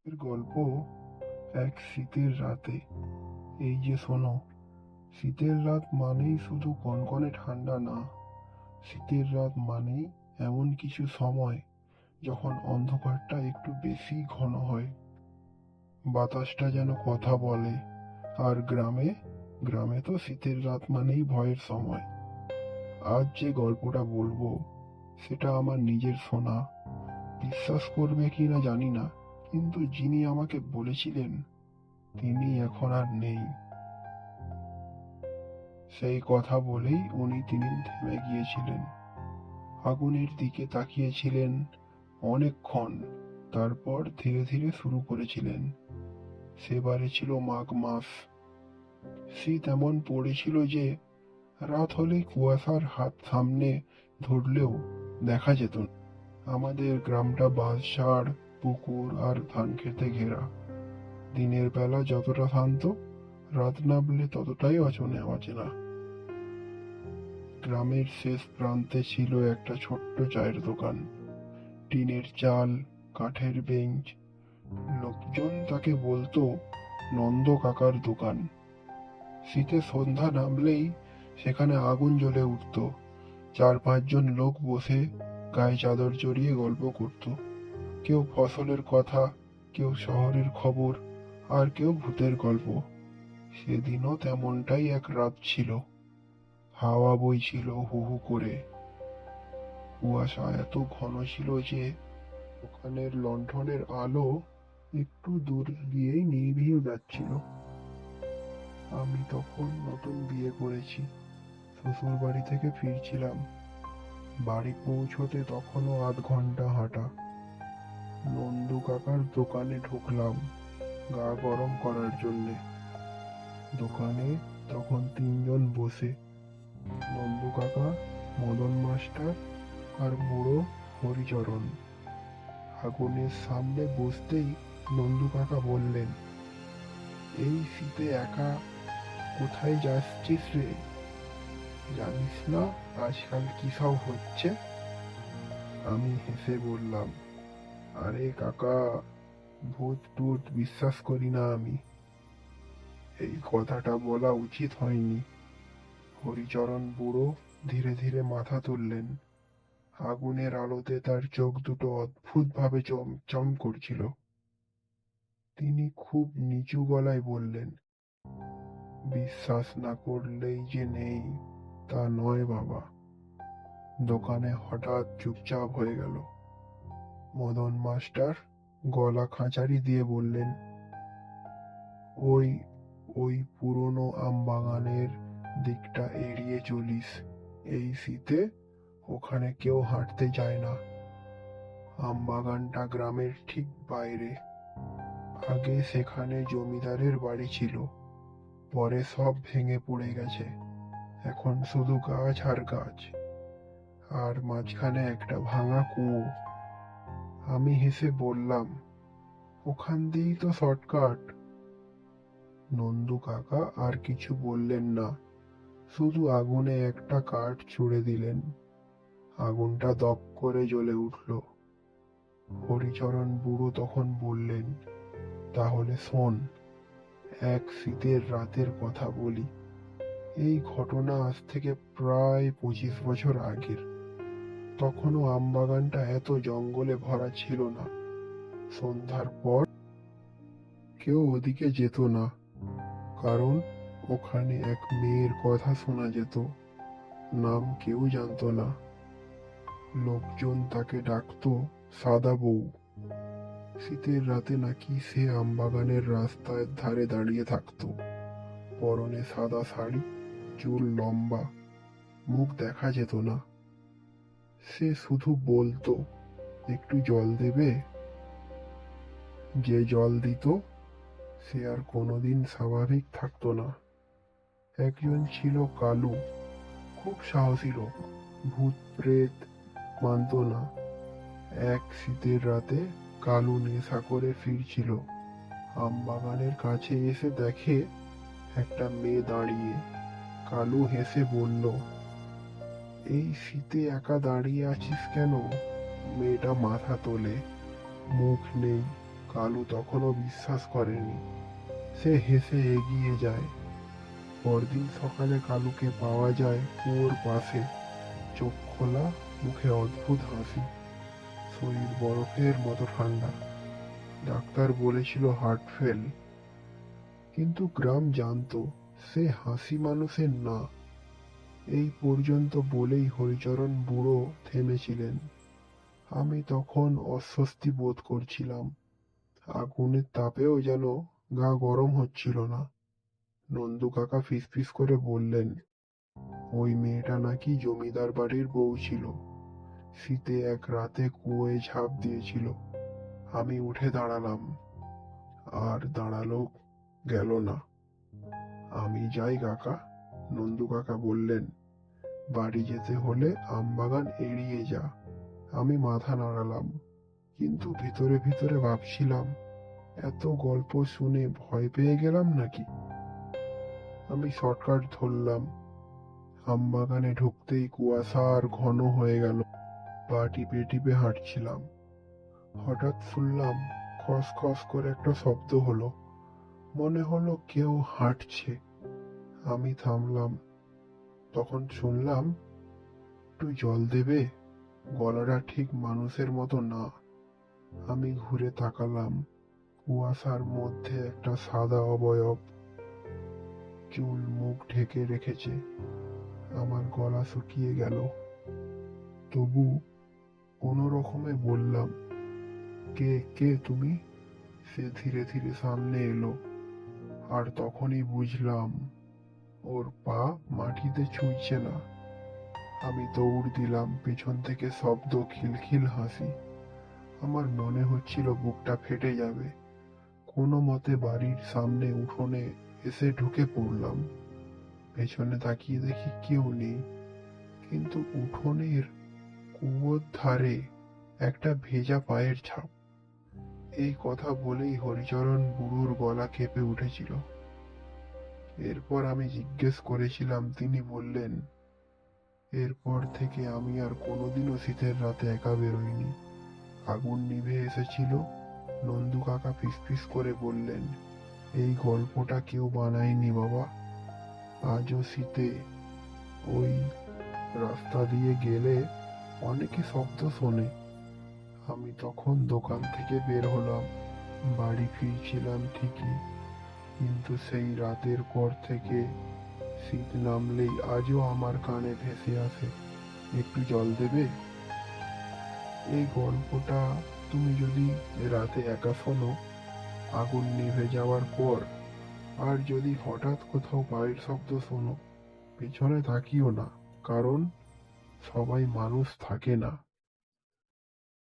এর গল্প এক শীতের রাতে। এই যে শোনো, শীতের রাত মানেই শুধু কনকনে ঠান্ডা না। শীতের রাত মানেই এমন কিছু সময় যখন অন্ধকারটা একটু বেশি ঘন হয়, বাতাসটা যেন কথা বলে। আর গ্রামে গ্রামে তো শীতের রাত মানেই ভয়ের সময়। আজ যে গল্পটা বলবো সেটা আমার নিজের শোনা। বিশ্বাস করবে কি না জানি না, কিন্তু যিনি আমাকে বলেছিলেন তিনি এখন আর নেই। সেই কথা বলেই তিনি থেমে গিয়েছিলেন, আগুনের দিকে তাকিয়েছিলেন অনেকক্ষণ। তারপর ধীরে ধীরে শুরু করেছিলেন। সেবারে ছিল মাঘ মাস। শীত এমন পড়েছিল যে রাত হলেই কুয়াশার হাত সামনে ধরলেও দেখা যেত না। আমাদের গ্রামটা বাঁশঝাড়, পুকুর আর ধান খেতে ঘেরা। দিনের বেলা যতটা শান্ত, রাত নামলে ততটাই অচেনা। গ্রামের শেষ প্রান্তে ছিল একটা ছোট্ট চায়ের দোকান। টিনের চাল, কাঠের বেঞ্চ। লোকজন তাকে বলতো নন্দ কাকার দোকান। শীতে সন্ধ্যা নামলেই সেখানে আগুন জ্বলে উঠত। 4-5 জন লোক বসে গায়ে চাদর জড়িয়ে গল্প করত। কেউ ফসলের কথা, কেউ শহরের খবর, আর কেউ ভূতের গল্প। সেদিনও তেমনটাই এক রাত ছিল। হাওয়া বইছিল হু হু করে। কুয়াশা এত ঘন ছিল যে দোকানের লণ্ঠনের আলো একটু দূর গিয়েই নিভিয়ে যাচ্ছিল। আমি তখন নতুন বিয়ে করেছি, শ্বশুর বাড়ি থেকে ফিরছিলাম। বাড়ি পৌঁছতে তখনও আধ ঘন্টা হাঁটা। নন্দু কাকার দোকানে ঢুকলাম গা গরম করার জন্যে। দোকানে তখন 3 জন বসে, নন্দু কাকা, মদন মাস্টার আর বুড়ো হরিচরণ। আগুনের সামনে বসতেই নন্দু কাকা বললেন, এই শীতে একা কোথায় যাচ্ছিস রে? জানিস না আজকাল কি সব হচ্ছে? আমি হেসে বললাম, আরে কাকা, ভূত টুত বিশ্বাস করি না আমি। এই কথাটা বলা উচিত হয়নি। হরিচরণ বুড়ো ধীরে ধীরে মাথা তুললেন। আগুনের আলোতে তার চোখ দুটো অদ্ভুতভাবে চমচম করছিল। তিনি খুব নিচু গলায় বললেন, বিশ্বাস না করলেই যে নেই তা নয় বাবা। দোকানে হঠাৎ চুপচাপ হয়ে গেল। মদন মাস্টার গলা খাঁচারি দিয়ে বললেন, ওই ওই পুরনো আমবাগানের দিকটা এড়িয়ে চলিস। এই শীতে ওখানে কেউ হাঁটতে যায় না। আমবাগানটা গ্রামের ঠিক বাইরে। আগে সেখানে জমিদারের বাড়ি ছিল, পরে সব ভেঙে পড়ে গেছে। এখন শুধু গাছ আর গাছ, আর মাঝখানে একটা ভাঙা কুয়ো। আমি হেসে বললাম, ওখান দিয়েই তো শর্টকাট। নন্দু কাকা আর কিছু বললেন না, শুধু আগুনে একটা কাঠ ছুঁড়ে দিলেন। আগুনটা দপ করে জ্বলে উঠল। হরিচরণ বুড়ো তখন বললেন, তাহলে শোন, এক শীতের রাতের কথা বলি। এই ঘটনা আজ থেকে প্রায় 25 বছর আগের। তখনও আমবাগানটা এত জঙ্গলে ভরা ছিল না। সন্ধ্যার পর কেউ ওদিকে যেত না, কারণ ওখানে এক মেয়ের কথা শোনা যেত। নাম কেউ জানতো না। লোকজন তাকে ডাকতো সাদা বউ। শীতের রাতে নাকি সে আমবাগানের রাস্তার ধারে দাঁড়িয়ে থাকতো, পরনে সাদা শাড়ি, চুল লম্বা, মুখ দেখা যেত না। সে শুধু বলতো, একটু জল দেবে? যে জল দিত সে আর কোনোদিন স্বাভাবিক থাকতো না। একজন ছিল কালু, খুব সাহসী লোক। ভূত প্রেত মানত না। এক শীতের রাতে কালু নেশা করে ফিরছিল। আমবাগানের কাছে এসে দেখে একটা মেয়ে দাঁড়িয়ে। কালু হেসে বলল, এই শীতে একা দাঁড়িয়ে আছিস কেন? মেয়েটা মাথা তোলে, মুখ নেই। কালু তখনও বিশ্বাস করেনি। সে হেসে এগিয়ে যায়। পরদিন সকালে কালুকে পাওয়া যায় কুয়োর পাশে, চোখ খোলা, মুখে অদ্ভুত হাসি, শরীর বরফের মতো ঠান্ডা। ডাক্তার বলেছিল হার্ট ফেল, কিন্তু গ্রাম জানতো সে হাসি মানুষের না। এই পর্যন্ত বলেই হরিচরণ বুড়ো থেমেছিলেন। আমি তখন অস্বস্তি বোধ করছিলাম। আগুনের তাপেও যেন গা গরম হচ্ছিল না। নন্দু কাকা ফিসফিস করে বললেন, ওই মেয়েটা নাকি জমিদার বাড়ির বউ ছিল, শীতে এক রাতে কুয়োয় ঝাঁপ দিয়েছিল। আমি উঠে দাঁড়ালাম, আর দাঁড়ালো গেল না। আমি যাই কাকা, নন্দু কাকা বললেন, বাড়ি যেতে হলে আমবাগান এড়িয়ে যা। আমি মাথা নাড়ালাম, কিন্তু ভিতরে ভিতরে ভাবছিলাম, এত গল্প শুনে ভয় পেয়ে গেলাম নাকি। আমি শর্টকাট ধরলাম। আমবাগানে ঢুকতেই কুয়াশা আর ঘন হয়ে গেল। পা টিপে টিপে হাঁটছিলাম, হঠাৎ শুনলাম খস খস করে একটা শব্দ হলো। মনে হলো কেউ হাঁটছে। আমি থামলাম। তখন শুনলাম, একটু জল দেবে? গলাটা ঠিক মানুষের মতো না। আমি ঘুরে তাকালাম। কুয়াশার মধ্যে একটা সাদা অবয়ব, চুল মুখ ঢেকে রেখেছে। আমার গলা শুকিয়ে গেল, তবু কোনো রকমে বললাম, কে কে তুমি? সে ধীরে ধীরে সামনে এলো, আর তখনই বুঝলাম ওর পা মাটিতে ছুঁইছে না। আমি দৌড় দিলাম, পেছন থেকে শব্দ, খিলখিল হাসি। আমার মনে হচ্ছিল বুকটা ফেটে যাবে। কোনো মতে বাড়ির সামনে উঠোনে এসে ঢুকে পড়লাম। পেছনে তাকিয়ে দেখি কেউ নেই, কিন্তু উঠোনের কুয়োর ধারে একটা ভেজা পায়ের ছাপ। এই কথা বলেই হরিচরণ বুড়োর গলা কেঁপে উঠেছিল। এরপর আমি জিজ্ঞেস করেছিলাম, তিনি বললেন, এরপর থেকে আমি আর কোনোদিনও শীতের রাতে একা বেরোইনি। আগুন নিভে এসেছিল। নন্দু কাকা ফিসফিস করে বললেন, এই গল্পটা কেউ বানায়নি বাবা। আজও শীতে ওই রাস্তা দিয়ে গেলে অনেকে শব্দ শোনে। আমি তখন দোকান থেকে বের হলাম, বাড়ি ফিরছিলাম ঠিকই, কিন্তু সেই রাতের পর থেকে শীত নামলেই আজও আমার কানে ভেসে আসে, একটু জল দেবে? এই গল্পটা তুমি যদি রাতে একা শোনো, আগুন নিভে যাওয়ার পর, আর যদি হঠাৎ কোথাও পায়ের শব্দ শোনো, পেছনে তাকিও না, কারণ সবাই মানুষ থাকে না।